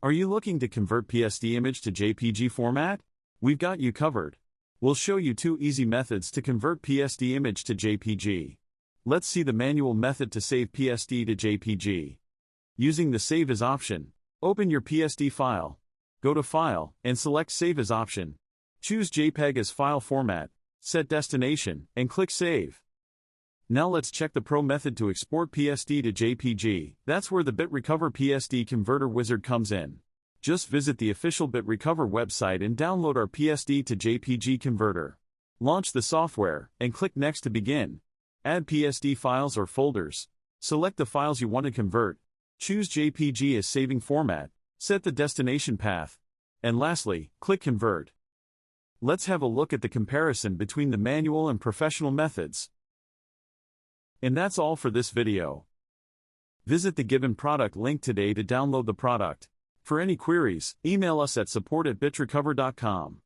Are you looking to convert PSD image to JPG format? We've got you covered. We'll show you 2 easy methods to convert PSD image to JPG. Let's see the manual method to save PSD to JPG. Using the Save As option, open your PSD file, go to File, and select Save As option. Choose JPEG as file format, set destination, and click Save. Now let's check the Pro method to export PSD to JPG. That's where the BitRecover PSD converter wizard comes in. Just visit the official BitRecover website and download our PSD to JPG converter. Launch the software, and click Next to begin. Add PSD files or folders. Select the files you want to convert. Choose JPG as saving format. Set the destination path. And lastly, click Convert. Let's have a look at the comparison between the manual and professional methods. And that's all for this video. Visit the given product link today to download the product. For any queries, email us at support@bitrecover.com.